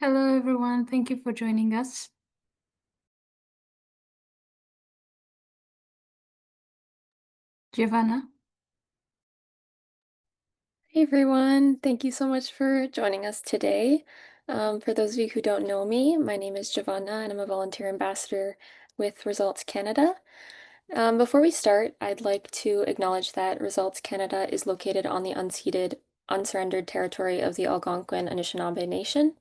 Hello, everyone. Thank you for joining us. Giovanna. Hey everyone, thank you so much for joining us today. For those of you who don't know me, my name is Giovanna and I'm a volunteer ambassador with Results Canada. Before we start, I'd like to acknowledge that Results Canada is located on the unceded, unsurrendered territory of the Algonquin Anishinaabe Nation.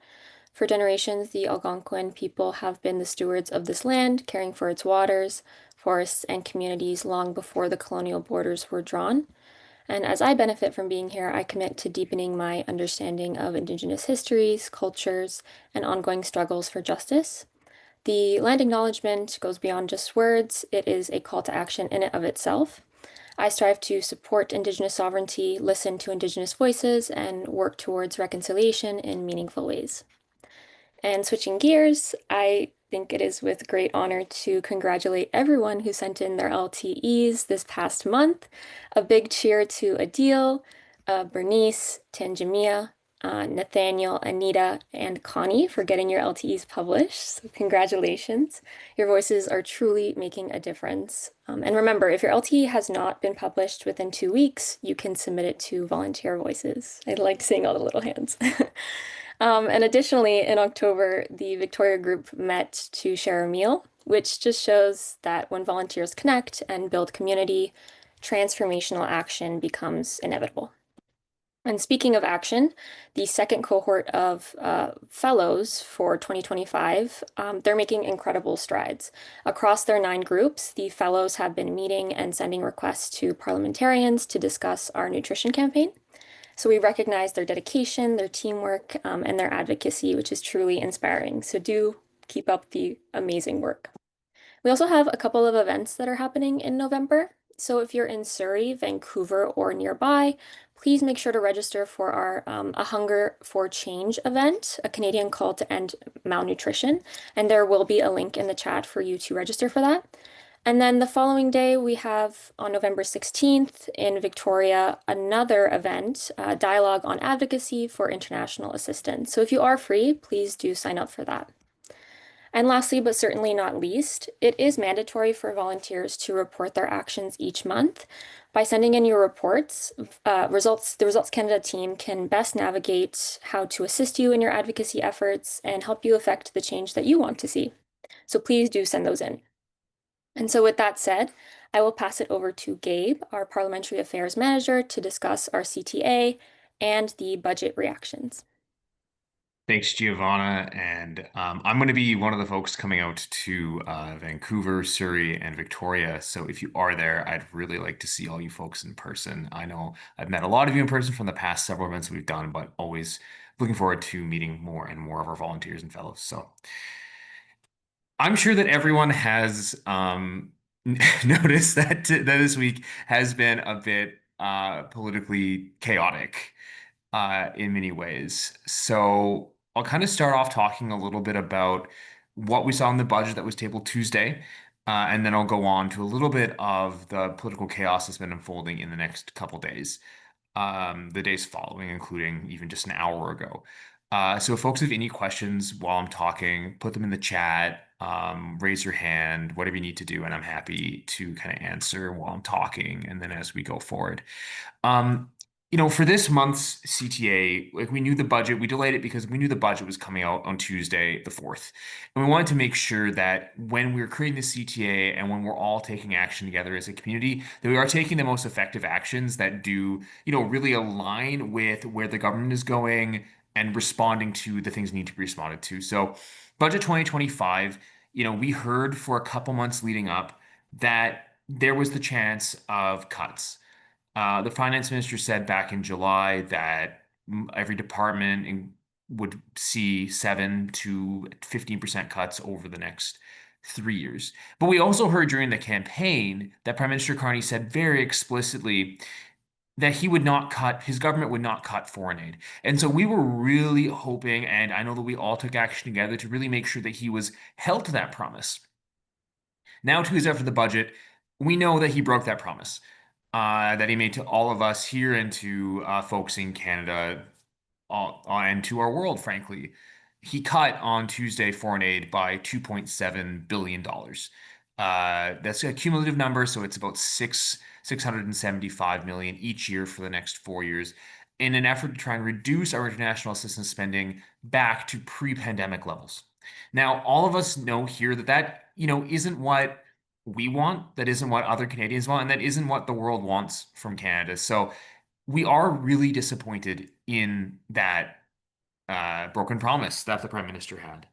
For generations, the Algonquin people have been the stewards of this land, caring for its waters, forests, and communities long before the colonial borders were drawn. And as I benefit from being here, I commit to deepening my understanding of Indigenous histories, cultures, and ongoing struggles for justice. The land acknowledgement goes beyond just words, it is a call to action in and of itself. I strive to support Indigenous sovereignty, listen to Indigenous voices, and work towards reconciliation in meaningful ways. And switching gears, I think it is with great honor to congratulate everyone who sent in their LTEs this past month. A big cheer to Adil, Bernice, Tanjamia, Nathaniel, Anita, and Connie for getting your LTEs published. So congratulations. Your voices are truly making a difference. And remember, if your LTE has not been published within 2 weeks, you can submit it to Volunteer Voices. I liked seeing all the little hands. And additionally, in October, the Victoria group met to share a meal, which just shows that when volunteers connect and build community, transformational action becomes inevitable. And speaking of action, the second cohort of fellows for 2025, they're making incredible strides. Across their 9 groups, the fellows have been meeting and sending requests to parliamentarians to discuss our nutrition campaign. So we recognize their dedication, their teamwork, and their advocacy, which is truly inspiring. So do keep up the amazing work. We also have a couple of events that are happening in November. So if you're in Surrey, Vancouver, or nearby, please make sure to register for our A Hunger for Change event, a Canadian call to end malnutrition. And there will be a link in the chat for you to register for that. And then the following day, we have on November 16th in Victoria another event, Dialogue on Advocacy for International Assistance. So if you are free, please do sign up for that. And lastly, but certainly not least, it is mandatory for volunteers to report their actions each month. By sending in your reports, the Results Canada team can best navigate how to assist you in your advocacy efforts and help you affect the change that you want to see. So please do send those in. And so with that said, I will pass it over to Gabe, our Parliamentary Affairs Manager, to discuss our CTA and the budget reactions. Thanks, Giovanna. And I'm going to be one of the folks coming out to Vancouver, Surrey, and Victoria. So if you are there, I'd really like to see all you folks in person. I know I've met a lot of you in person from the past several events we've done, but always looking forward to meeting more and more of our volunteers and fellows. So I'm sure that everyone has noticed that this week has been a bit politically chaotic in many ways. So I'll kind of start off talking a little bit about what we saw in the budget that was tabled Tuesday, and then I'll go on to a little bit of the political chaos that's been unfolding in the next couple days, the days following, including even just an hour ago. So if folks have any questions while I'm talking, put them in the chat, raise your hand, whatever you need to do, and I'm happy to kind of answer while I'm talking, and then as we go forward. Um, for this month's CTA, like we knew the budget, we delayed it because we knew the budget was coming out on Tuesday, the 4th. And we wanted to make sure that when we were creating the CTA and when we're all taking action together as a community, that we are taking the most effective actions that do, really align with where the government is going and responding to the things that need to be responded to. So, budget 2025, we heard for a couple months leading up that there was the chance of cuts. The finance minister said back in July that every department would see 7 to 15% cuts over the next 3 years. But we also heard during the campaign that Prime Minister Carney said very explicitly that he would not cut, his government would not cut foreign aid. And so we were really hoping, and I know that we all took action together to really make sure that he was held to that promise. Now, 2 years after the budget, we know that he broke that promise that he made to all of us here and to folks in Canada and to our world, frankly. he cut on Tuesday foreign aid by $2.7 billion. That's a cumulative number, so it's about 675 million each year for the next 4 years in an effort to try and reduce our international assistance spending back to pre-pandemic levels. Now, all of us know here that isn't what we want, that isn't what other Canadians want, and that isn't what the world wants from Canada. So we are really disappointed in that broken promise that the Prime Minister had.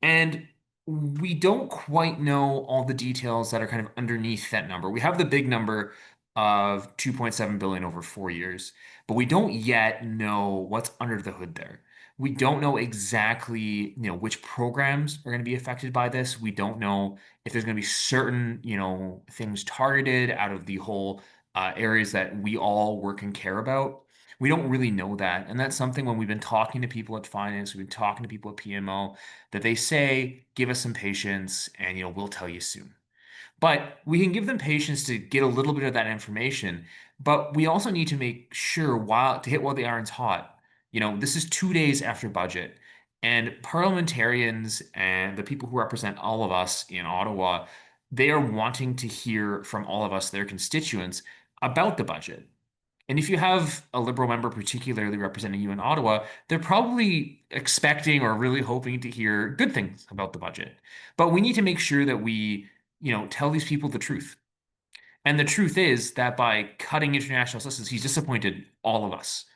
And we don't quite know all the details that are kind of underneath that number. We have the big number of 2.7 billion over 4 years, but we don't yet know what's under the hood there. We don't know exactly, which programs are going to be affected by this. We don't know if there's going to be certain, things targeted out of the whole areas that we all work and care about. We don't really know that. And that's something when we've been talking to people at finance, we've been talking to people at PMO, that they say, give us some patience and we'll tell you soon. But we can give them patience to get a little bit of that information. But we also need to make sure to hit while the iron's hot. This is 2 days after budget. And parliamentarians and the people who represent all of us in Ottawa, they are wanting to hear from all of us, their constituents, about the budget. And if you have a Liberal member particularly representing you in Ottawa, they're probably expecting or really hoping to hear good things about the budget. But we need to make sure that we, tell these people the truth. And the truth is that by cutting international assistance, he's disappointed all of us.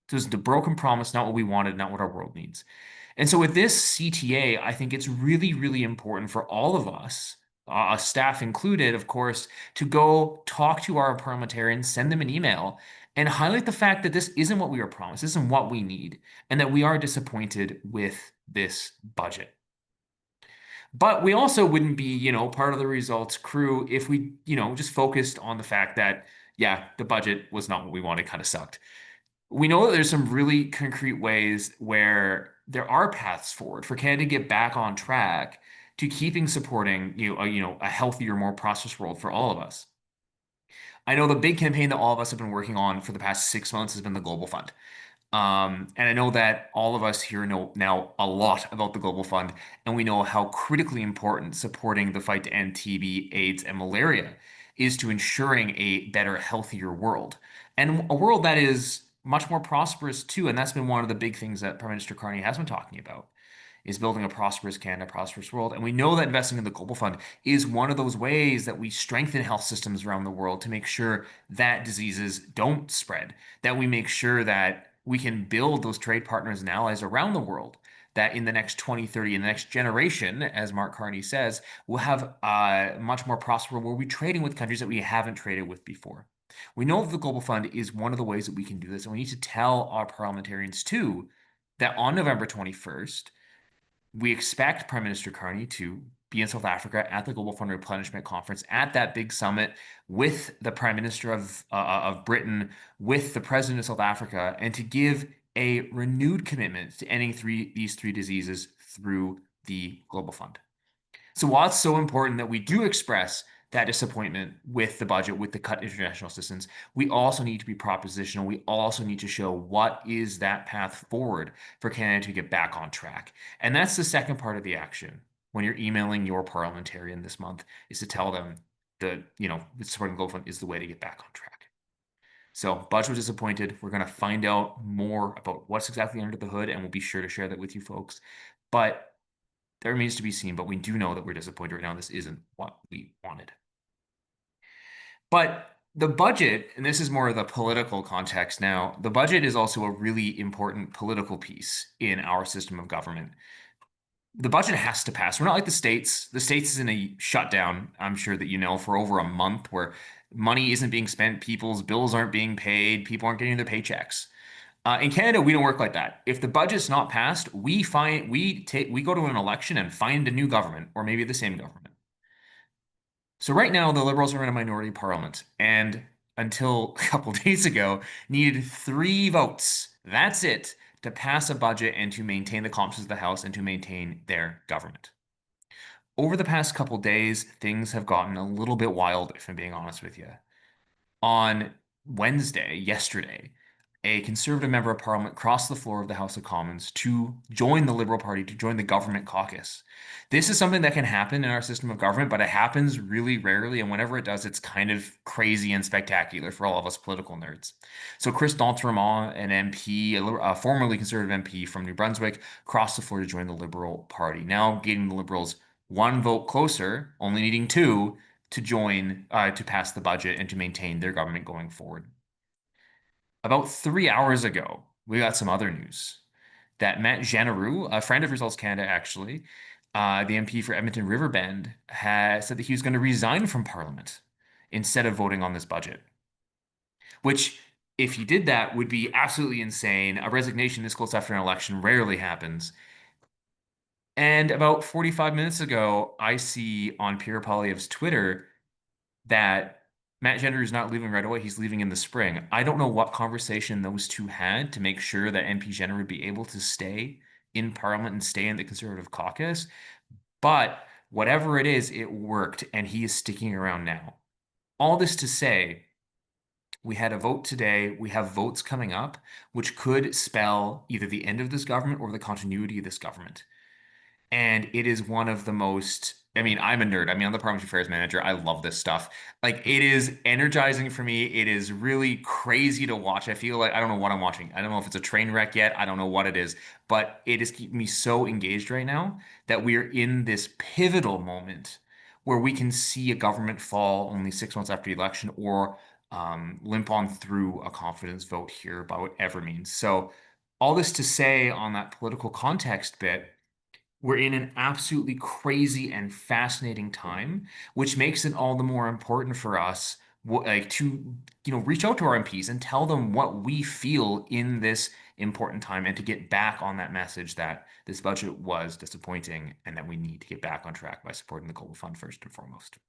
So it's the broken promise, not what we wanted, not what our world needs. And so with this CTA, I think it's really, really important for all of us, staff included, of course, to go talk to our parliamentarians, send them an email, and highlight the fact that this isn't what we were promised, this isn't what we need, and that we are disappointed with this budget. But we also wouldn't be, part of the results crew if we, just focused on the fact that, yeah, the budget was not what we wanted, kind of sucked. We know that there's some really concrete ways where there are paths forward for Canada to get back on track to keeping supporting a healthier, more prosperous world for all of us. I know the big campaign that all of us have been working on for the past 6 months has been the Global Fund. And I know that all of us here know now a lot about the Global Fund, and we know how critically important supporting the fight to end TB, AIDS, and malaria is to ensuring a better, healthier world. And a world that is much more prosperous too. And that's been one of the big things that Prime Minister Carney has been talking about, is building a prosperous Canada, prosperous world. And we know that investing in the Global Fund is one of those ways that we strengthen health systems around the world to make sure that diseases don't spread, that we make sure that we can build those trade partners and allies around the world, that in the next 20, 30, in the next generation, as Mark Carney says, we'll have a much more prosperous world. We'll be trading with countries that we haven't traded with before. We know that the Global Fund is one of the ways that we can do this, and we need to tell our parliamentarians too that on November 21st, we expect Prime Minister Carney to be in South Africa at the Global Fund Replenishment Conference, at that big summit with the Prime Minister of Britain, with the President of South Africa, and to give a renewed commitment to ending these three diseases through the Global Fund. So while it's so important that we do express that disappointment with the budget, with the cut international assistance, we also need to be propositional. We also need to show what is that path forward for Canada to get back on track. And that's the second part of the action when you're emailing your parliamentarian this month, is to tell them the supporting Global Fund is the way to get back on track. So budget was disappointed. We're going to find out more about what's exactly under the hood, and we'll be sure to share that with you folks. But that remains to be seen, but we do know that we're disappointed right now. This isn't what we wanted. But the budget, and this is more of the political context now, the budget is also a really important political piece in our system of government. The budget has to pass. We're not like the States. The States is in a shutdown, I'm sure that you know, for over a month, where money isn't being spent, people's bills aren't being paid, people aren't getting their paychecks. In Canada, we don't work like that. If the budget's not passed, we go to an election and find a new government, or maybe the same government. So right now, the Liberals are in a minority parliament, and until a couple days ago, needed 3 votes. That's it, to pass a budget and to maintain the competence of the House and to maintain their government. Over the past couple days, things have gotten a little bit wild, if I'm being honest with you. On Wednesday, yesterday, a Conservative member of Parliament crossed the floor of the House of Commons to join the Liberal Party, to join the government caucus. This is something that can happen in our system of government, but it happens really rarely. And whenever it does, it's kind of crazy and spectacular for all of us political nerds. So Chris d'Entremont, an MP, a formerly Conservative MP from New Brunswick, crossed the floor to join the Liberal Party, now getting the Liberals one vote closer, only needing two to join, to pass the budget and to maintain their government going forward. About 3 hours ago, we got some other news that Matt Jeneroux, a friend of Results Canada, actually, the MP for Edmonton Riverbend, has said that he was going to resign from Parliament instead of voting on this budget. Which, if he did that, would be absolutely insane. A resignation this close after an election rarely happens. And about 45 minutes ago, I see on Pierre Poilievre's Twitter that Matt Gender is not leaving right away. He's leaving in the spring. I don't know what conversation those two had to make sure that MP Gender would be able to stay in Parliament and stay in the Conservative caucus. But whatever it is, it worked, and he is sticking around now. All this to say, we had a vote today. We have votes coming up, which could spell either the end of this government or the continuity of this government. And it is one of the most, I mean, I'm a nerd. I mean, I'm the parliamentary affairs manager. I love this stuff. Like, it is energizing for me. It is really crazy to watch. I feel like I don't know what I'm watching. I don't know if it's a train wreck yet. I don't know what it is, but it is keeping me so engaged right now that we are in this pivotal moment where we can see a government fall only 6 months after the election or limp on through a confidence vote here by whatever means. So, all this to say on that political context bit, we're in an absolutely crazy and fascinating time, which makes it all the more important for us, like, to reach out to our MPs and tell them what we feel in this important time, and to get back on that message that this budget was disappointing and that we need to get back on track by supporting the Global Fund first and foremost.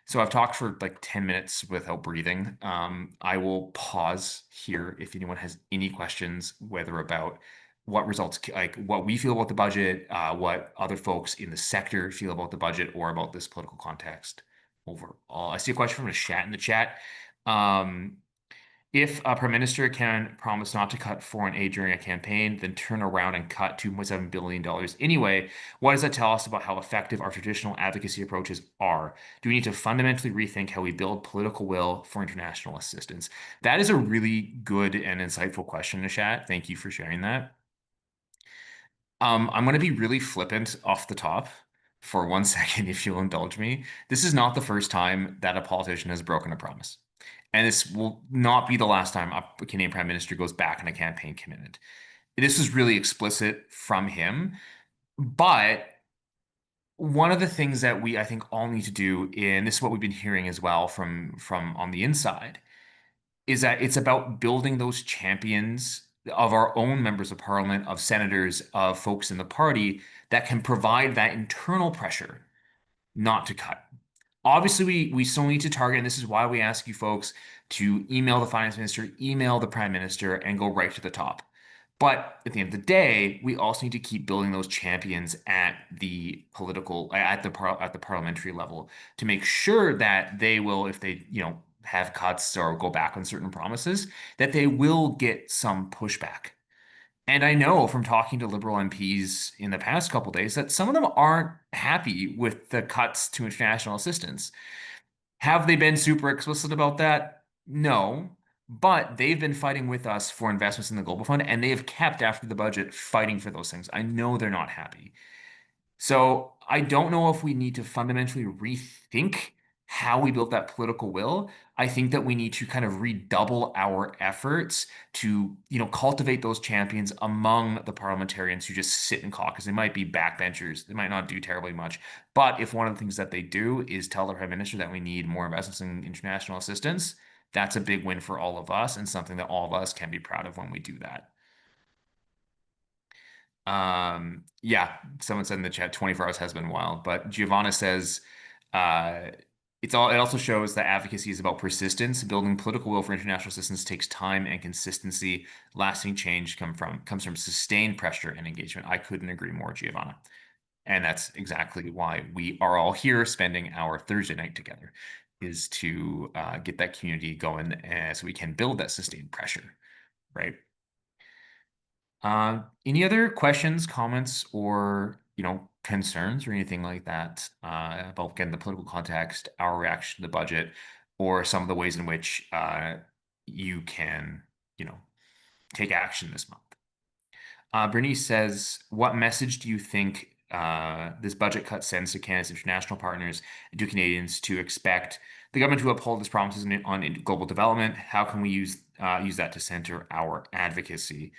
So I've talked for like 10 minutes without breathing. I will pause here if anyone has any questions, whether about what results, like what we feel about the budget, what other folks in the sector feel about the budget, or about this political context overall. I see a question from a chat in the chat. If a prime minister can promise not to cut foreign aid during a campaign, then turn around and cut $2.7 billion anyway, what does that tell us about how effective our traditional advocacy approaches are? Do we need to fundamentally rethink how we build political will for international assistance? That is a really good and insightful question, Nishat. Thank you for sharing that. I'm going to be really flippant off the top for 1 second, if you'll indulge me. This is not the first time that a politician has broken a promise. And this will not be the last time a Canadian Prime Minister goes back on a campaign commitment. This is really explicit from him. But one of the things that I think, all need to do, and this is what we've been hearing as well from on the inside, is that it's about building those champions of our own members of parliament, of senators, of folks in the party that can provide that internal pressure not to cut. Obviously, we still need to target, and this is why we ask you folks to email the finance minister, email the prime minister, and go right to the top. But at the end of the day, we also need to keep building those champions at the parliamentary level to make sure that they will, if they have cuts or go back on certain promises, that they will get some pushback. And I know from talking to Liberal MPs in the past couple days that some of them aren't happy with the cuts to international assistance. Have they been super explicit about that? No. But they've been fighting with us for investments in the Global Fund, and they have kept, after the budget, fighting for those things. I know they're not happy. So I don't know if we need to fundamentally rethink how we build that political will. I think that we need to kind of redouble our efforts to, cultivate those champions among the parliamentarians who just sit in caucus. They might be backbenchers. They might not do terribly much. But if one of the things that they do is tell the prime minister that we need more investments in international assistance, that's a big win for all of us, and something that all of us can be proud of when we do that. Yeah, someone said in the chat 24 hours has been wild, but Giovanna says uh it also shows that advocacy is about persistence. Building political will for international assistance takes time and consistency. Lasting change comes from sustained pressure and engagement. I couldn't agree more, Giovanna. And that's exactly why we are all here spending our Thursday night together, is to get that community going, so we can build that sustained pressure right? Any other questions, comments, or concerns or anything like that about again the political context, our reaction to the budget, or some of the ways in which you can take action this month? Bernice says, "What message do you think this budget cut sends to Canada's international partners and to Canadians to expect the government to uphold its promises on global development? How can we use that to center our advocacy?"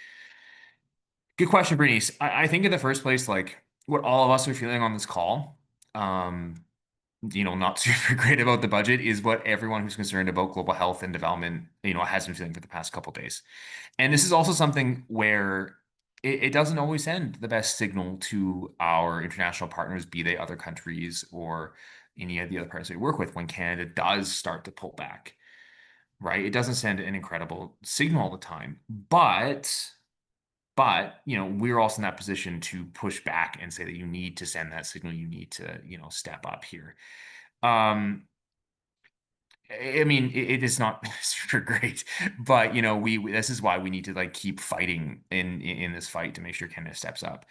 Good question, Bernice. I think in the first place, like what all of us are feeling on this call, um, not super great about the budget is what everyone who's concerned about global health and development, has been feeling for the past couple days. And this is also something where it doesn't always send the best signal to our international partners, be they other countries or any of the other partners we work with, when Canada does start to pull back, right? It doesn't send an incredible signal all the time, but we're also in that position to push back and say that you need to send that signal. You need to, step up here. I mean, it is not super great, but this is why we need to like keep fighting in this fight to make sure Canada steps up.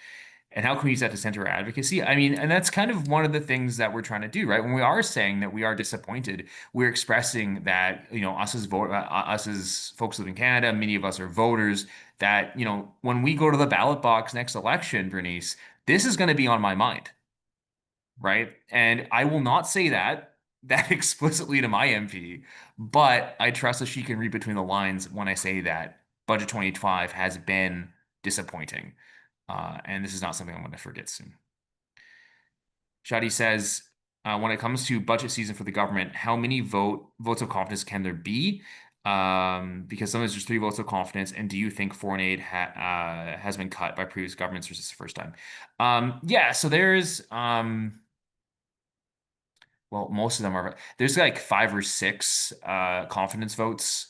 And how can we use that to center our advocacy? I mean, and that's kind of one of the things that we're trying to do, right? When we are saying that we are disappointed, we're expressing that, us as folks living in Canada, many of us are voters, that, when we go to the ballot box next election, Bernice, this is going to be on my mind, right? And I will not say that explicitly to my MP, but I trust that she can read between the lines when I say that Budget 2025 has been disappointing. And this is not something I'm going to forget soon. Shadi says, when it comes to budget season for the government, how many votes of confidence can there be? Because sometimes there's 3 votes of confidence. And do you think foreign aid has been cut by previous governments, or is this the first time? Yeah, so there's well, most of them are. There's like 5 or 6 confidence votes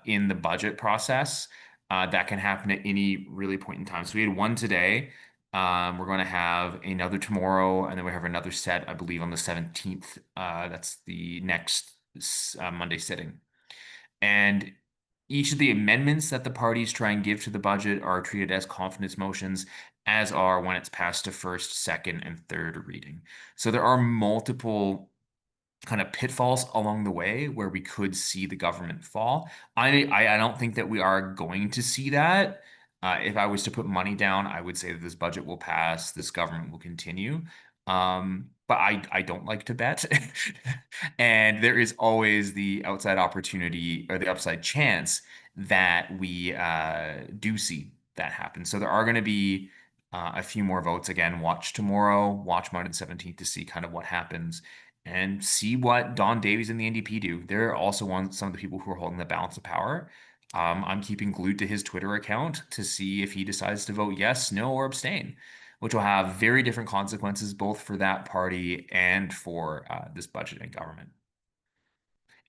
in the budget process that can happen at any really point in time. So we had one today. We're going to have another tomorrow, and then we have another set, I believe, on the 17th. That's the next Monday sitting. And each of the amendments that the parties try and give to the budget are treated as confidence motions, as are when it's passed to first, second, and third reading. So there are multiple kind of pitfalls along the way where we could see the government fall. I don't think that we are going to see that. If I was to put money down, I would say that this budget will pass, this government will continue. But I don't like to bet. And there is always the outside opportunity or the upside chance that we do see that happen. So there are going to be a few more votes. Again, watch tomorrow, watch Monday the 17th to see kind of what happens and see what Don Davies and the NDP do. They're also some of the people who are holding the balance of power. I'm keeping glued to his Twitter account to see if he decides to vote yes, no, or abstain, which will have very different consequences both for that party and for this budget and government.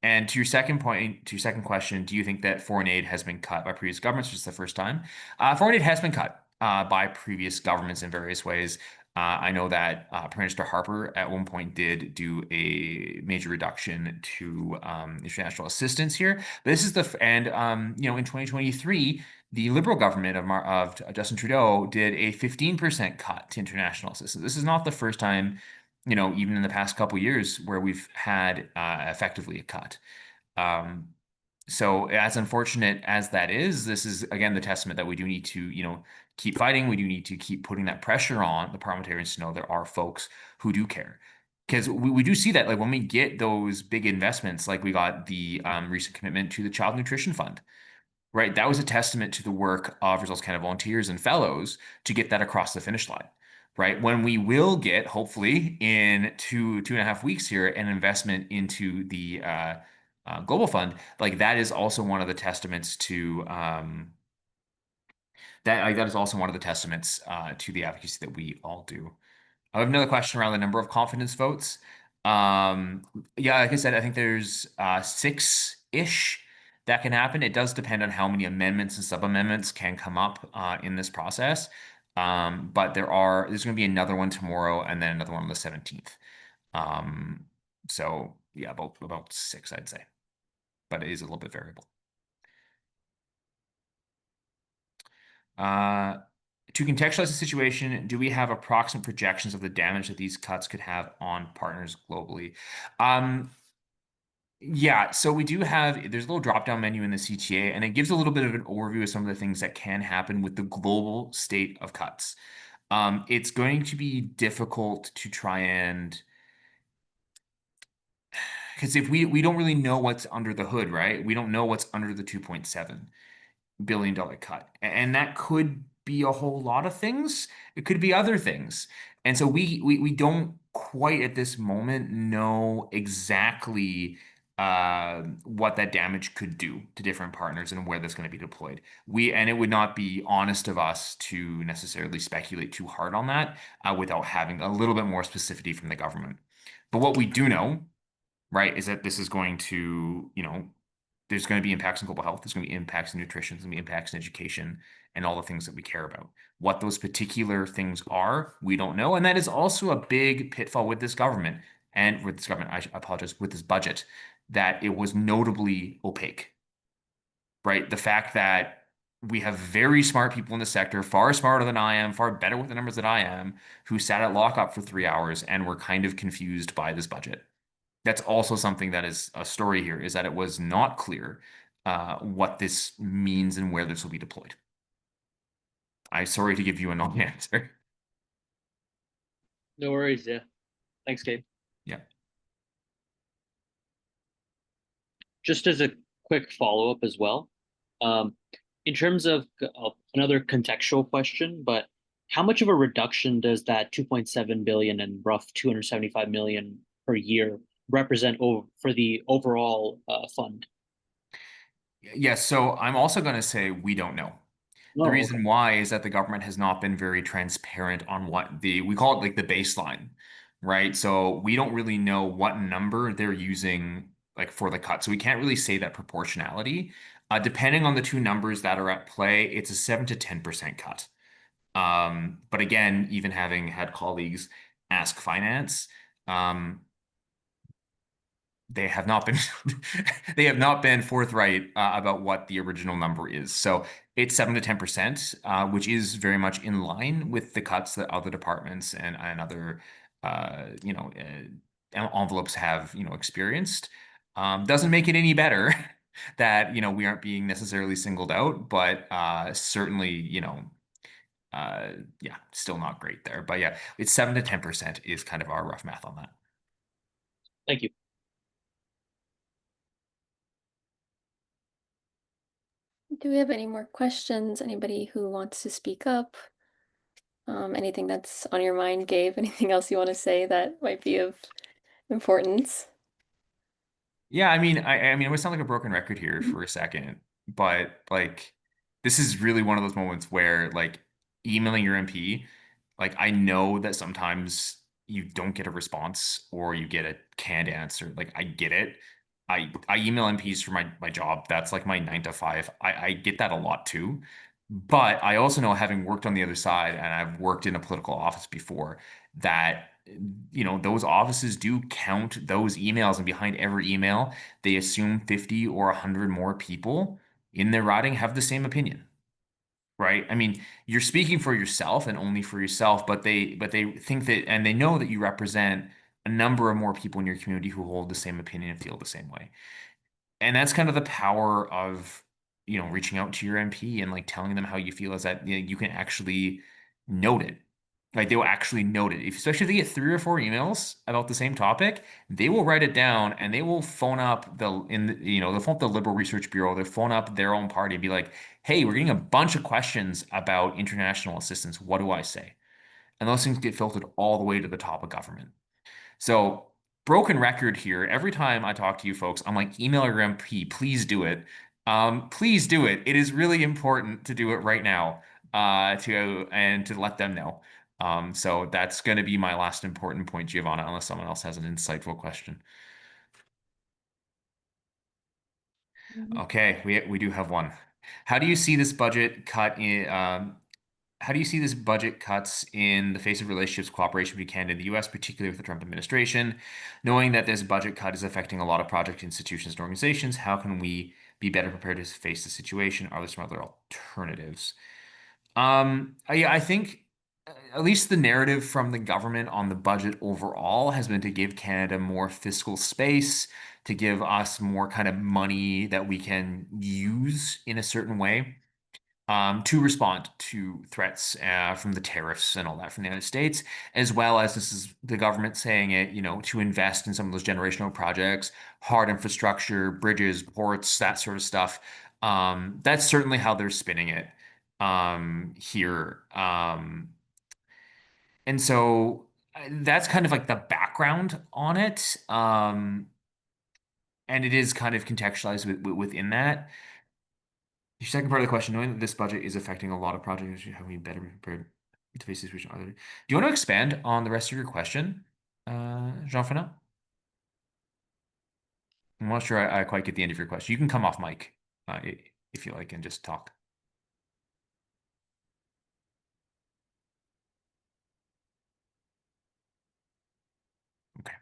And to your second point, to your second question, do you think that foreign aid has been cut by previous governments, which is the first time? Foreign aid has been cut by previous governments in various ways. I know that Prime Minister Harper at one point did do a major reduction to international assistance here. But this is and in 2023, the Liberal government of Justin Trudeau did a 15% cut to international assistance. This is not the first time, even in the past couple years where we've had effectively a cut. So as unfortunate as that is, this is again the testament that we do need to, keep fighting. We do need to keep putting that pressure on the parliamentarians to know there are folks who do care. Because we do see that, like when we get those big investments, like we got the recent commitment to the Child Nutrition Fund, right? That was a testament to the work of Results Canada volunteers and fellows to get that across the finish line, right? When we will get, hopefully, in 2.5 weeks here, an investment into the Global Fund, like that is also one of the testaments to that is also one of the testaments to the advocacy that we all do. I have another question around the number of confidence votes. Yeah, like I said, I think there's 6-ish that can happen. It does depend on how many amendments and sub-amendments can come up in this process. But there's going to be another one tomorrow and then another one on the 17th. So yeah, about 6, I'd say. But it is a little bit variable. To contextualize the situation, do we have approximate projections of the damage that these cuts could have on partners globally? Yeah, so we do have, there's a little drop-down menu in the CTA, and it gives a little bit of an overview of some of the things that can happen with the global state of cuts. It's going to be difficult to try and, because if we don't really know what's under the hood, right? We don't know what's under the 2.7 billion-dollar cut. And that could be a whole lot of things. It could be other things. And so we don't quite at this moment know exactly what that damage could do to different partners and where that's going to be deployed. And it would not be honest of us to necessarily speculate too hard on that without having a little bit more specificity from the government. But what we do know, right, is that this is going to, there's going to be impacts on global health. There's going to be impacts in nutrition. There's going to be impacts in education and all the things that we care about. What those particular things are, we don't know. And that is also a big pitfall with this government and with this government, I apologize, with this budget, that it was notably opaque, right? The fact that we have very smart people in the sector, far smarter than I am, far better with the numbers than I am, who sat at lockup for 3 hours and were kind of confused by this budget. That's also something that is a story here, is that it was not clear what this means and where this will be deployed. I'm sorry to give you a non-answer. No worries. Yeah. Thanks, Gabe. Yeah. Just as a quick follow-up as well, in terms of another contextual question, but how much of a reduction does that 2.7 billion and rough 275 million per year represent for the overall fund? Yeah, so I'm also going to say we don't know. The Oh, okay. reason why is that the government has not been very transparent on what we call it like the baseline, right? So we don't really know what number they're using like for the cut. So we can't really say that proportionality. Depending on the two numbers that are at play, it's a 7 to 10% cut. But again, even having had colleagues ask finance, they have not been they have not been forthright about what the original number is. So it's 7 to 10%, which is very much in line with the cuts that other departments and other envelopes have experienced. Doesn't make it any better that we aren't being necessarily singled out, but certainly yeah, still not great there. But yeah, it's 7 to 10% is kind of our rough math on that. Thank you. Do we have any more questions? Anybody who wants to speak up? Anything that's on your mind, Gabe? Anything else you want to say that might be of importance? Yeah, I mean, it would sound like a broken record here for a second, but like, this is really one of those moments where, like, emailing your MP, like, I know that sometimes you don't get a response or you get a canned answer. Like, I get it. I email MPs for my job. That's like my 9 to 5. I get that a lot too. But I also know, having worked on the other side and I've worked in a political office before, that those offices do count those emails, and behind every email they assume 50 or 100 more people in their riding have the same opinion, right? I mean, you're speaking for yourself and only for yourself, but they think that, and they know that you represent a number of more people in your community who hold the same opinion and feel the same way. And that's kind of the power of reaching out to your MP and like telling them how you feel, is that you can actually note it. Like, they will actually note it. Especially if they get 3 or 4 emails about the same topic, they will write it down and they will phone up they'll phone up the Liberal Research Bureau, they'll phone up their own party and be like, hey, we're getting a bunch of questions about international assistance. What do I say? And those things get filtered all the way to the top of government. So, broken record here. Every time I talk to you folks, I'm like, email your MP, please do it. Please do it. It is really important to do it right now, to let them know. So that's going to be my last important point, Giovanna, unless someone else has an insightful question. Okay, we do have one. How do you see this budget cut in? How do you see this budget cuts in the face of relationships cooperation between Canada and the US, particularly with the Trump administration? Knowing that this budget cut is affecting a lot of project institutions and organizations, how can we be better prepared to face the situation? Are there some other alternatives? Yeah, I think at least the narrative from the government on the budget overall has been to give Canada more fiscal space, to give us more kind of money that we can use in a certain way. To respond to threats from the tariffs and all that from the United States, as well as this is the government saying it, to invest in some of those generational projects, hard infrastructure, bridges, ports, that sort of stuff. That's certainly how they're spinning it here. And so that's kind of like the background on it. And it is kind of contextualized within that. The second part of the question, knowing that this budget is affecting a lot of projects, how we better prepared to face this situation. Do you want to expand on the rest of your question, Jean-Philippe? I'm not sure I quite get the end of your question. You can come off mic if you like and just talk. Okay.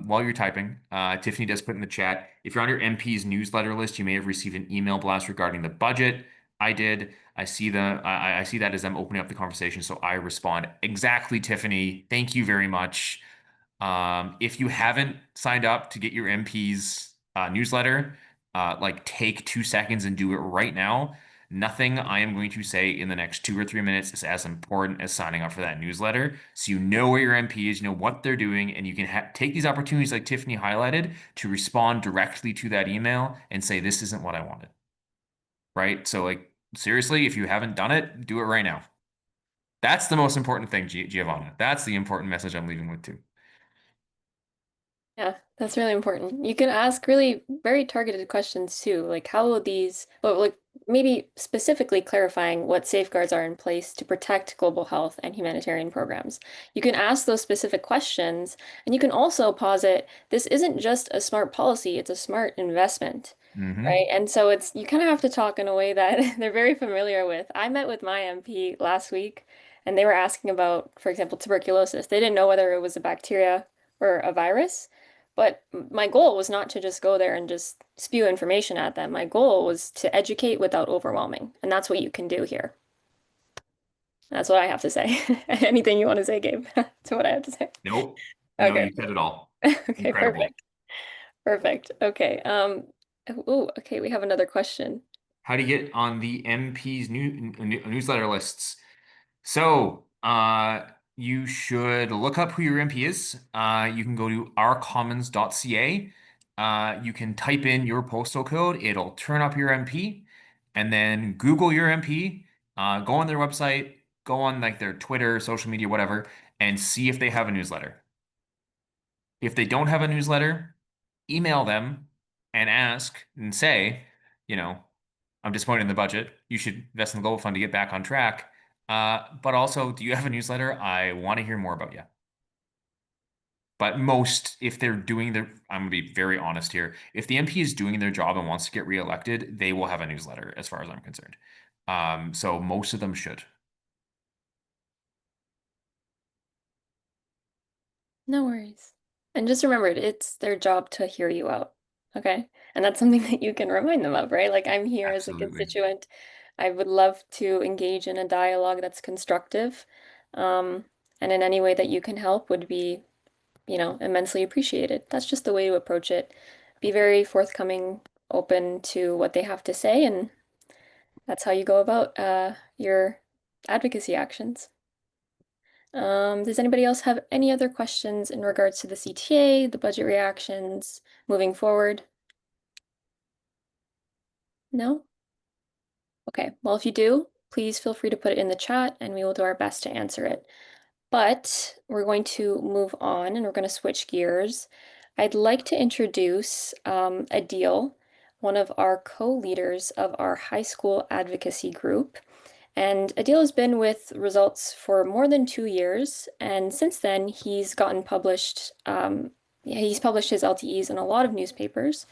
While you're typing, Tiffany does put in the chat, if you're on your MP's newsletter list, you may have received an email blast regarding the budget. I did. I see I see that as them opening up the conversation, so I respond. Exactly, Tiffany. Thank you very much. If you haven't signed up to get your MP's newsletter, like take 2 seconds and do it right now. Nothing I am going to say in the next 2 or 3 minutes is as important as signing up for that newsletter. So you know where your MP is, you know what they're doing, and you can take these opportunities like Tiffany highlighted to respond directly to that email and say, this isn't what I wanted. Right? So like, seriously, if you haven't done it, do it right now. That's the most important thing, Giovanna. That's the important message I'm leaving with too. Yeah, that's really important. You can ask really very targeted questions too, like how will these, well, like maybe specifically clarifying what safeguards are in place to protect global health and humanitarian programs. You can ask those specific questions, and you can also posit this isn't just a smart policy, it's a smart investment. Right. And so it's, you kind of have to talk in a way that they're very familiar with. I met with my MP last week and they were asking about, for example, tuberculosis. They didn't know whether it was a bacteria or a virus. But my goal was not to just go there and just spew information at them. My goal was to educate without overwhelming. And that's what you can do here. That's what I have to say. Anything you want to say, Gabe, to what I have to say? Nope. No, Okay. you said it all. Okay, Incredible. perfect. Perfect. Okay. Oh, okay, we have another question. How to get on the MP's newsletter lists. So, you should look up who your MP is. You can go to ourcommons.ca. You can type in your postal code. It'll turn up your MP, and then Google your MP. Go on their website, go on like their Twitter, social media, whatever, and see if they have a newsletter. If they don't have a newsletter, email them and ask and say, you know, I'm disappointed in the budget. You should invest in the Global Fund to get back on track. But also, do you have a newsletter? I want to hear more about you. But most, if they're doing their, I'm going to be very honest here. If the MP is doing their job and wants to get reelected, they will have a newsletter, as far as I'm concerned. So most of them should. No worries. And just remember, it's their job to hear you out. Okay. And that's something that you can remind them of, right? Like, I'm here as a Absolutely. constituent. I would love to engage in a dialogue that's constructive. Um, and in any way that you can help would be, immensely appreciated. That's just the way to approach it. Be very forthcoming, open to what they have to say, and that's how you go about your advocacy actions. Does anybody else have any other questions in regards to the CTA, the budget reactions, moving forward? No? Okay, well, if you do, please feel free to put it in the chat and we will do our best to answer it. But we're going to move on and we're going to switch gears. I'd like to introduce Adil, one of our co-leaders of our high school advocacy group. And Adil has been with Results for more than 2 years, and since then he's gotten published. He's published his LTEs in a lot of newspapers.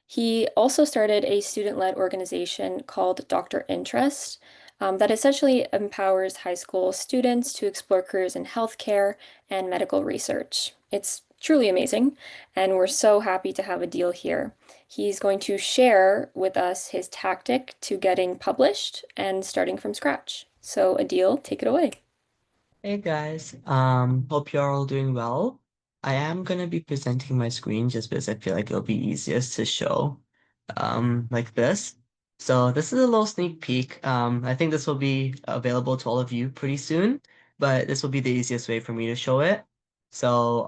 He also started a student-led organization called Dr. Interest that essentially empowers high school students to explore careers in healthcare and medical research. It's truly amazing, and we're so happy to have Adil here. He's going to share with us his tactic to getting published and starting from scratch. So Adil, take it away. Hey guys, hope you're all doing well. I am gonna be presenting my screen just because I feel like it'll be easiest to show, like this. So this is a little sneak peek. I think this will be available to all of you pretty soon, but this will be the easiest way for me to show it. So,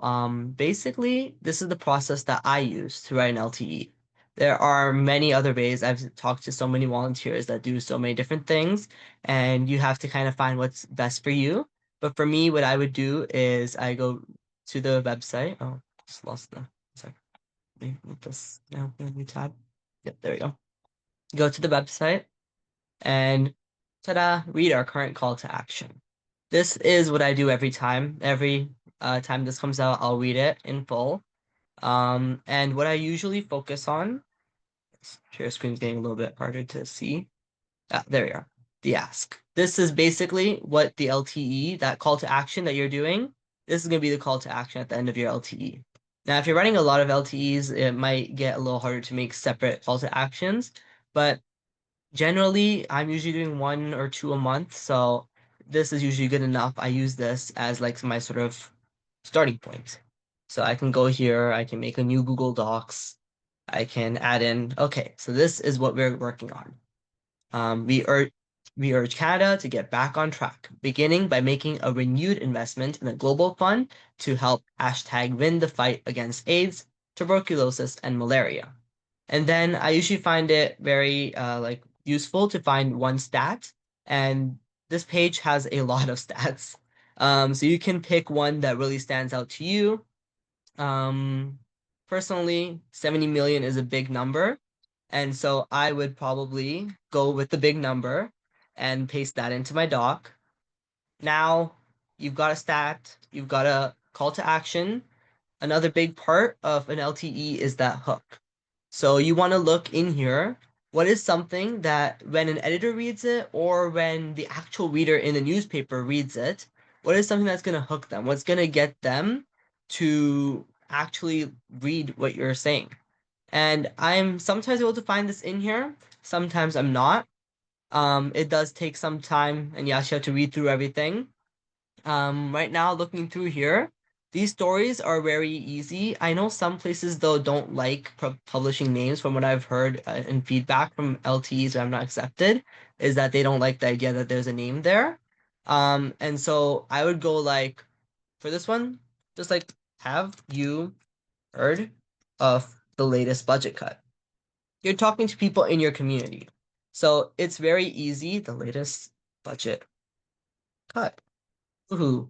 basically, this is the process that I use to write an LTE. There are many other ways. I've talked to so many volunteers that do so many different things, and you have to kind of find what's best for you. But for me, what I would do is I go to the website. Oh, just lost the. Sorry. Let me move this now. New tab. Yep, there we go. Go to the website and ta-da, read our current call to action. This is what I do every time. Every time this comes out, I'll read it in full. And what I usually focus on, share screen's getting a little bit harder to see. Ah, there we are. The ask. This is basically what the LTE, that call to action that you're doing, this is going to be the call to action at the end of your LTE. Now, if you're running a lot of LTEs, it might get a little harder to make separate call to actions, but generally, I'm usually doing 1 or 2 a month, so this is usually good enough. I use this as like my sort of starting point. So I can go here, I can make a new Google Docs, I can add in, okay, so this is what we're working on. We urge Canada to get back on track, beginning by making a renewed investment in a global fund to help #win the fight against AIDS, tuberculosis, and malaria. And then I usually find it very like useful to find one stat, and this page has a lot of stats. So you can pick one that really stands out to you. Personally, 70 million is a big number. And so I would probably go with the big number and paste that into my doc. Now you've got a stat, you've got a call to action. Another big part of an LTE is that hook. So you want to look in here. What is something that when an editor reads it or when the actual reader in the newspaper reads it, what is something that's going to hook them? What's going to get them to actually read what you're saying? And I'm sometimes able to find this in here, sometimes I'm not. It does take some time, and you actually have to read through everything. Right now, looking through here, these stories are very easy. I know some places, though, don't like publishing names from what I've heard in feedback from LTEs that I'm not accepted, is that they don't like the idea that there's a name there. And so I would go like, for this one, just like, have you heard of the latest budget cut? You're talking to people in your community. So it's very easy, the latest budget cut. Woohoo.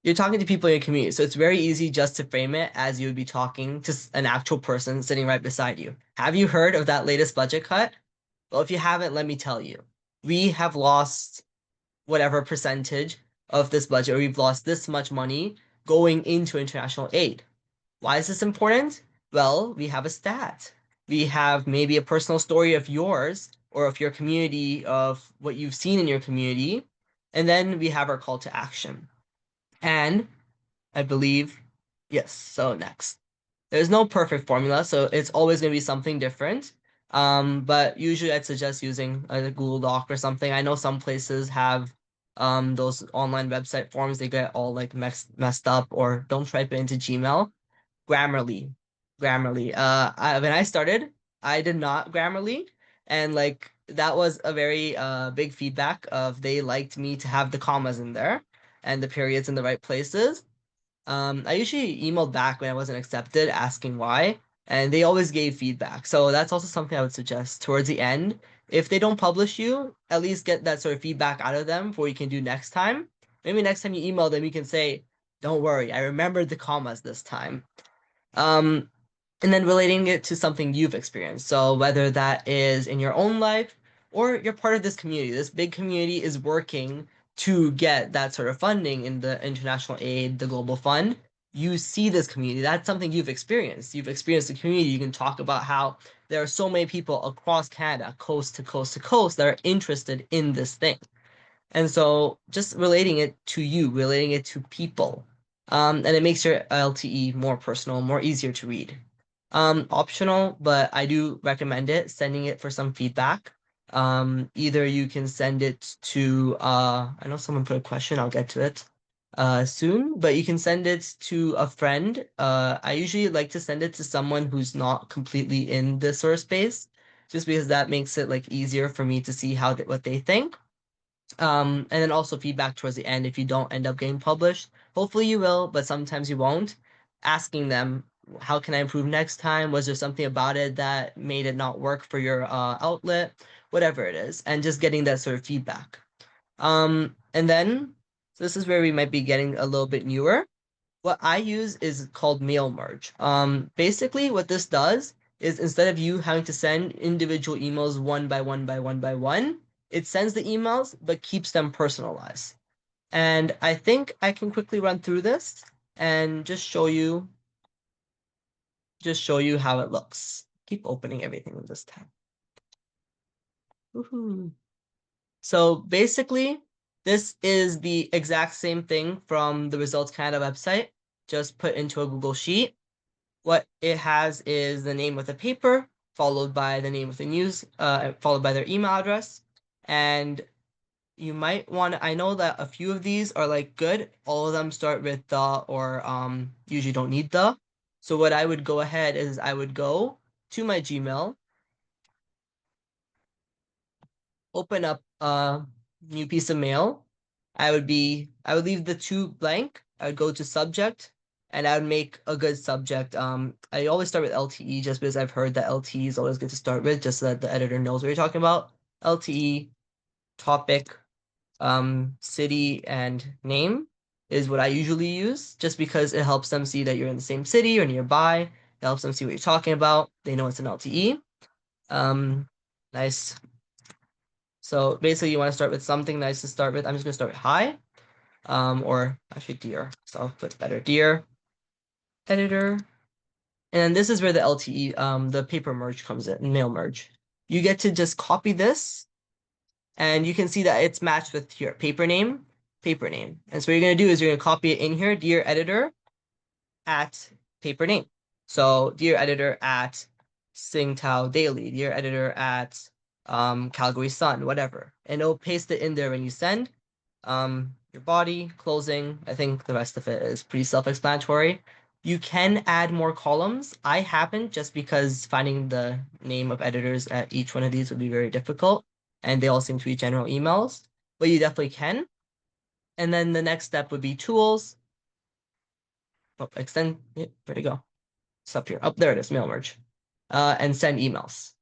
You're talking to people in your community. So it's very easy just to frame it as you would be talking to an actual person sitting right beside you. Have you heard of that latest budget cut? Well, if you haven't, let me tell you. We have lost whatever percentage of this budget, or we've lost this much money going into international aid. Why is this important? Well, we have a stat. We have maybe a personal story of yours or of your community, of what you've seen in your community. And then we have our call to action. And I believe, yes, so next. There's no perfect formula, so it's always going to be something different. But usually I'd suggest using a Google Doc or something. I know some places have those online website forms, they get all like messed up, or don't type it into Gmail. Grammarly. Grammarly. When I started, I did not Grammarly, and like that was a very big feedback of they liked me to have the commas in there and the periods in the right places. I usually emailed back when I wasn't accepted, asking why, and they always gave feedback. So that's also something I would suggest towards the end. If they don't publish you, at least get that sort of feedback out of them for what you can do next time. Maybe next time you email them, you can say, "Don't worry, I remembered the commas this time." Um, and then relating it to something you've experienced. So whether that is in your own life or you're part of this community, this big community is working to get that sort of funding in the international aid, the global fund. You see this community. That's something you've experienced. You've experienced the community. You can talk about how there are so many people across Canada, coast to coast to coast, that are interested in this thing. And so just relating it to you, relating it to people, And it makes your LTE more personal, more easier to read. Optional, but I do recommend it, sending it for some feedback. Either you can send it to I know someone put a question, I'll get to it soon, but you can send it to a friend. I usually like to send it to someone who's not completely in the source space, just because that makes it like easier for me to see what they think. And then also feedback towards the end if you don't end up getting published. Hopefully you will, but sometimes you won't. Asking them, how can I improve next time? Was there something about it that made it not work for your outlet? Whatever it is, and just getting that sort of feedback. And then so this is where we might be getting a little bit newer. What I use is called mail merge. Basically what this does is instead of you having to send individual emails one by one by one by one, it sends the emails but keeps them personalized. And I think I can quickly run through this and just show you how it looks. Keep opening everything in this tab. Woohoo. So basically, this is the exact same thing from the Results Canada website, just put into a Google Sheet. What it has is the name of the paper, followed by the name of the news, followed by their email address. And you might want to, I know that a few of these are like good. All of them start with the or usually don't need the. So what I would go ahead is I would go to my Gmail, open up a new piece of mail. I would leave the two blank. I would go to subject and I would make a good subject. I always start with LTE just because I've heard that LTE is always good to start with, just so that the editor knows what you're talking about. LTE, topic, city, and name is what I usually use, just because it helps them see that you're in the same city or nearby. It helps them see what you're talking about. They know it's an LTE. Nice. So basically you want to start with something nice to start with. I'm just gonna start with hi, or actually dear. So I'll put better dear editor. And this is where the LTE, the paper merge comes in, mail merge. You get to just copy this, and you can see that it's matched with your paper name, paper name. And so what you're gonna do is you're gonna copy it in here, dear editor at paper name. So dear editor at Singtao Daily, dear editor at Calgary Sun, whatever. And it'll paste it in there when you send. Your body, closing, I think the rest of it is pretty self-explanatory. You can add more columns. I haven't, just because finding the name of editors at each one of these would be very difficult, and they all seem to be general emails, but you definitely can. And then the next step would be tools. Oh, extend, yep, where'd it go? It's up here. Oh, there it is, mail merge. And send emails.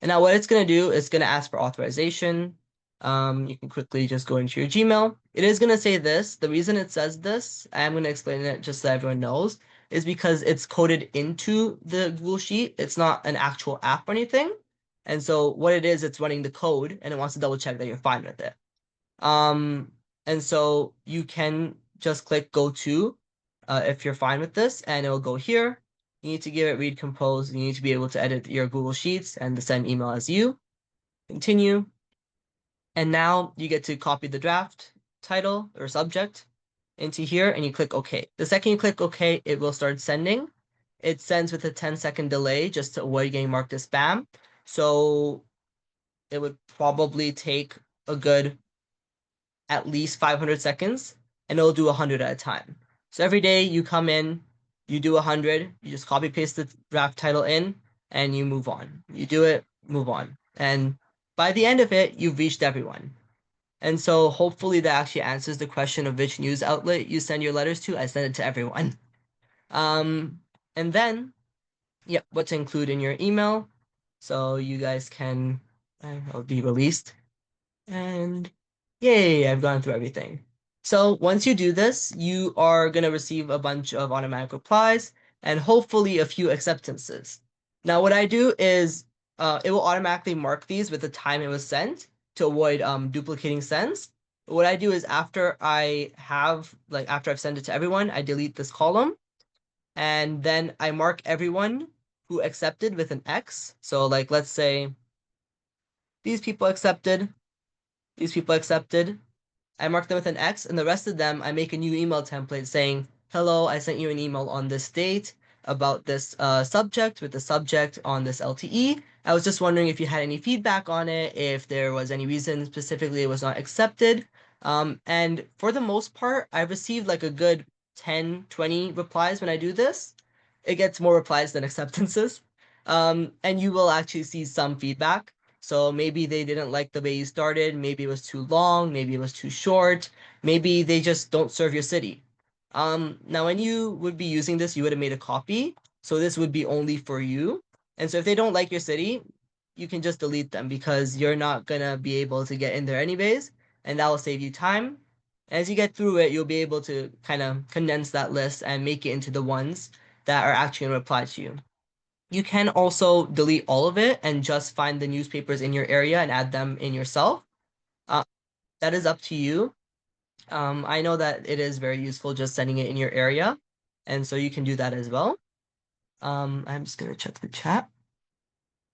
And now what it's gonna do is gonna ask for authorization. You can quickly just go into your Gmail. It is gonna say this. The reason it says this, I'm gonna explain it just so everyone knows, is because it's coded into the Google Sheet. It's not an actual app or anything. And so what it is, it's running the code and it wants to double check that you're fine with it. And so you can just click go to if you're fine with this, and it'll go here. You need to give it read compose. You need to be able to edit your Google Sheets and the send email as you. Continue. And now you get to copy the draft title or subject into here and you click OK. The second you click OK, it will start sending. It sends with a 10-second delay just to avoid getting marked as spam. So it would probably take a good at least 500 seconds and it'll do 100 at a time. So every day you come in, you do 100, you just copy paste the draft title in and you move on. You do it, move on. And by the end of it, you've reached everyone. And so hopefully that actually answers the question of which news outlet you send your letters to. I send it to everyone. And then, yeah, what to include in your email. So you guys can be released. And yay, I've gone through everything. So once you do this, you are going to receive a bunch of automatic replies and hopefully a few acceptances. Now what I do is it will automatically mark these with the time it was sent to avoid duplicating sends. What I do is after I've sent it to everyone, I delete this column and then I mark everyone who accepted with an X. So like, let's say these people accepted. I mark them with an X, and the rest of them, I make a new email template saying, hello, I sent you an email on this date about this subject with the subject on this LTE. I was just wondering if you had any feedback on it, if there was any reason specifically it was not accepted. And for the most part, I received like a good 10, 20 replies when I do this. It gets more replies than acceptances. And you will actually see some feedback. So maybe they didn't like the way you started, maybe it was too long, maybe it was too short, maybe they just don't serve your city. Now when you would be using this, you would have made a copy. So this would be only for you. And so if they don't like your city, you can just delete them because you're not gonna be able to get in there anyways, and that will save you time. As you get through it, you'll be able to kind of condense that list and make it into the ones that are actually gonna reply to you. You can also delete all of it and just find the newspapers in your area and add them in yourself. Uh, that is up to you. I know that it is very useful just sending it in your area, and so you can do that as well. I'm just gonna check the chat.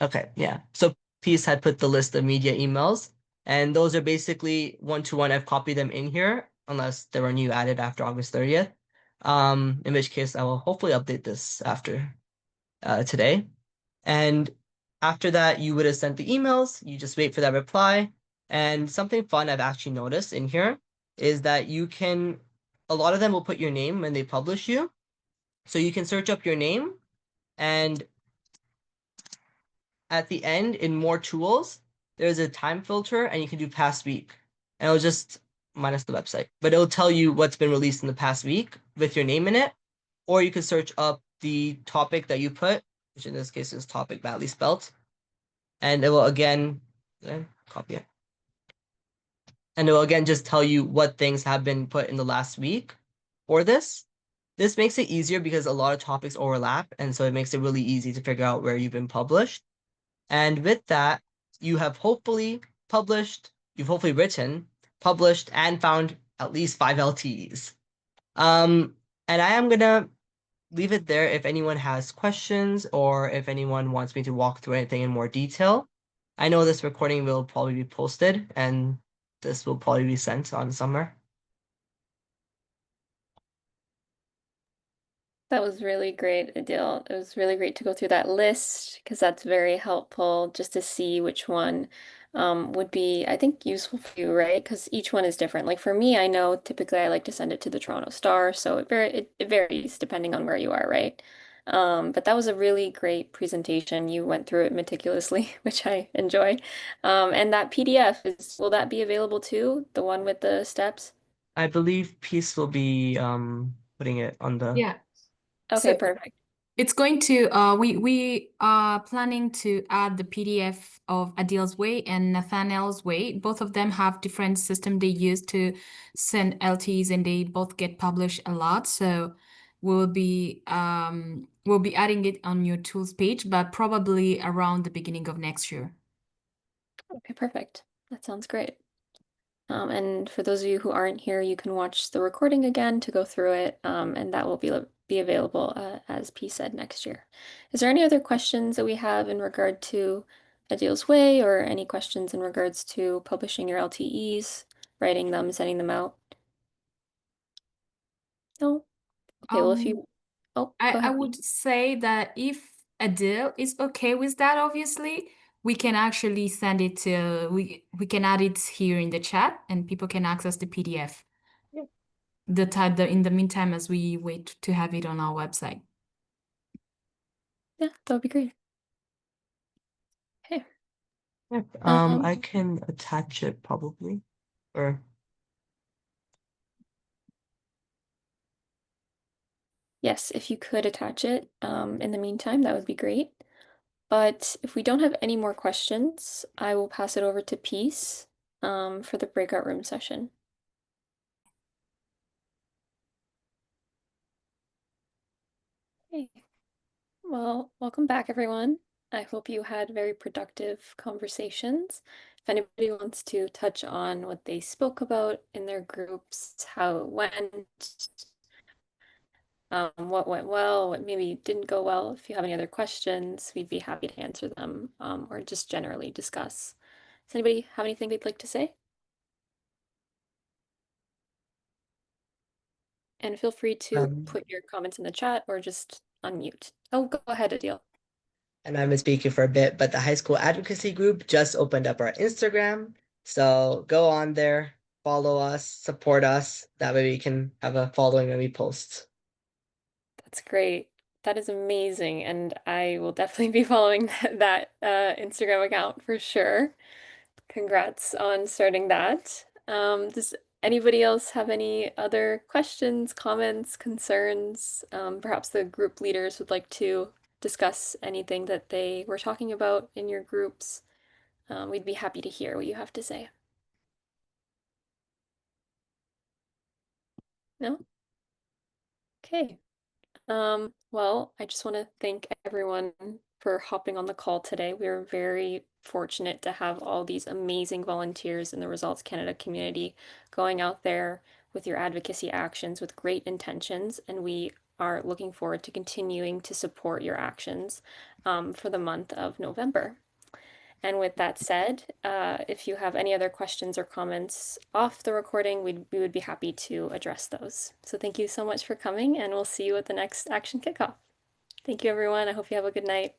Okay, yeah. So Peace had put the list of media emails, and those are basically one-to-one. I've copied them in here, unless there were new added after August 30th. In which case I will hopefully update this after today. And after that, you would have sent the emails, you just wait for that reply. And something fun I've actually noticed in here is that you can, a lot of them will put your name when they publish you. So you can search up your name, and at the end in more tools, there's a time filter and you can do past week. And it'll just minus the website, but it'll tell you what's been released in the past week with your name in it. Or you can search up the topic that you put, which in this case is topic badly spelt. And it will again copy it. And it will again just tell you what things have been put in the last week for this. This makes it easier because a lot of topics overlap, and so it makes it really easy to figure out where you've been published. And with that, you have hopefully published, you've hopefully written, published, and found at least 5 LTEs. And I am gonna leave it there if anyone has questions or if anyone wants me to walk through anything in more detail. I know this recording will probably be posted and this will probably be sent on summer. That was really great, Adil. It was really great to go through that list because that's very helpful just to see which one would be, I think, useful for you, right? Because each one is different. Like for me, I know typically I like to send it to the Toronto Star, so it varies depending on where you are, right? But that was a really great presentation. You went through it meticulously, which I enjoy. And that PDF will that be available too? The one with the steps? I believe Peace will be putting it on the Yeah. Okay, So perfect. it's going to we are planning to add the PDF of Adil's Way and Nathaniel's Way. Both of them have different system they use to send LTs and they both get published a lot. So we'll be adding it on your tools page, but probably around the beginning of next year. Okay, perfect. That sounds great. And for those of you who aren't here, you can watch the recording again to go through it, and that will be available, as P said, next year. Is there any other questions that we have in regard to Adil's Way, or any questions in regards to publishing your LTEs, writing them, sending them out? No? Okay, well, if you... Oh, go I ahead. would say that if Adil is okay with that, obviously, we can actually send it to we can add it here in the chat and people can access the PDF. Yeah. In the meantime as we wait to have it on our website. Yeah, that would be great. Okay. I can attach it probably. Or Yes, if you could attach it in the meantime, that would be great. But if we don't have any more questions, I will pass it over to Peace for the breakout room session. Okay. Well, welcome back, everyone. I hope you had very productive conversations. If anybody wants to touch on what they spoke about in their groups, how it went, what went well, what maybe didn't go well, if you have any other questions, we'd be happy to answer them, or just generally discuss. Does anybody have anything they'd like to say? And feel free to Um, put your comments in the chat or just unmute. Oh, go ahead, Adil. and I've been speaking for a bit, but the high school advocacy group just opened up our Instagram. So go on there, follow us, support us. That way we can have a following when we post. That's great. That is amazing. And I will definitely be following that Instagram account for sure. Congrats on starting that. Does anybody else have any other questions, comments, concerns? Perhaps the group leaders would like to discuss anything that they were talking about in your groups. We'd be happy to hear what you have to say. No? Okay. Well, I just want to thank everyone for hopping on the call today. We are very fortunate to have all these amazing volunteers in the Results Canada community going out there with your advocacy actions with great intentions, and we are looking forward to continuing to support your actions for the month of November. And with that said, if you have any other questions or comments off the recording, we would be happy to address those. So thank you so much for coming, and we'll see you at the next Action Kickoff. Thank you, everyone. I hope you have a good night.